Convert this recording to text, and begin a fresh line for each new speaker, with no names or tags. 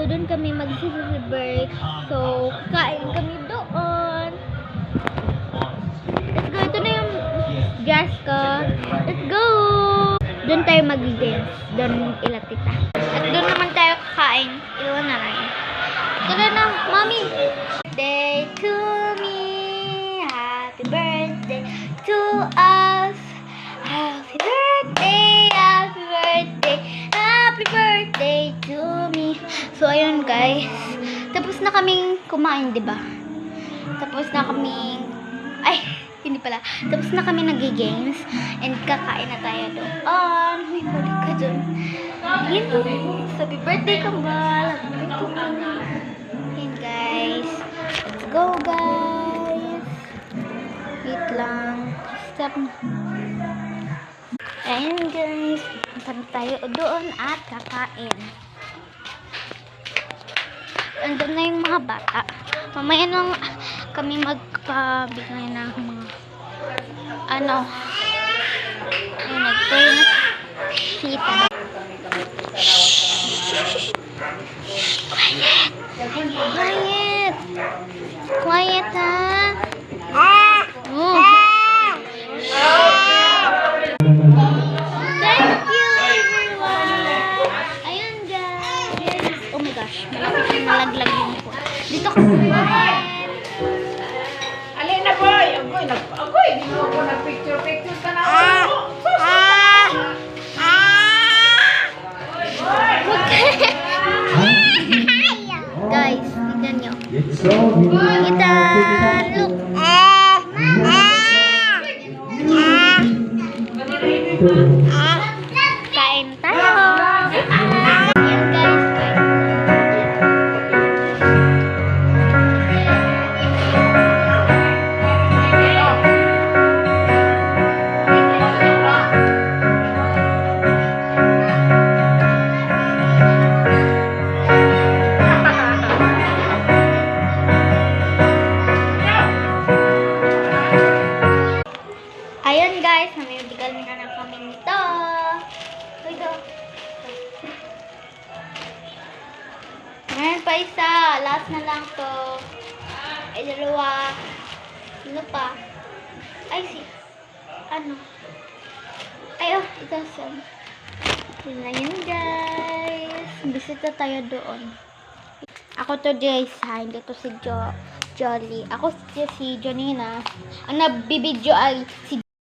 doon kami mag-celebrate. So, kain kami doon. Let's go. Ito na yung dress ko. Let's go! Doon tayo mag-dance. Doon ila tita. At doon naman tayo kakain. Iwan na lang. Tara na, mommy! Birthday to me. Happy birthday to us. Happy birthday, happy birthday, happy birthday to me. So, ayun guys. Tapos na kaming kumain, diba? Tapos na kaming... Ay, hindi pala. Tapos na kami nag-games. And kakain na tayo doon. Uy, balik ka doon. Happy birthday, Kambal. Happy birthday to me. Ayun guys. Let's go guys. Wait lang. Stop na. Ayun guys, punta na tayo doon at kakain. Andun na yung mga bata. Mamaya nang kami magpabigay ng mga ayun, nag-pray na sita. Quiet! Quiet ha! Oh. Nalaglag yung po. Dito ka kumain.
Alin na boy! Agoy! Di mo ako nag-picture ka na ako.
Guys, tignan nyo. Kita, look. Kain tayo. Yan guys, ayun guys, namimigal na lang kami nito. Ito. Ngayon pa isa. Last na lang to. Ay, dalawa. Ano pa? Ay, ano? Ay, ito sa. Yun na yun guys. Bisita tayo doon. Ako to guys ha. Hindi to si Jolly. Ako si Jonina. Ang nabibidyo ay si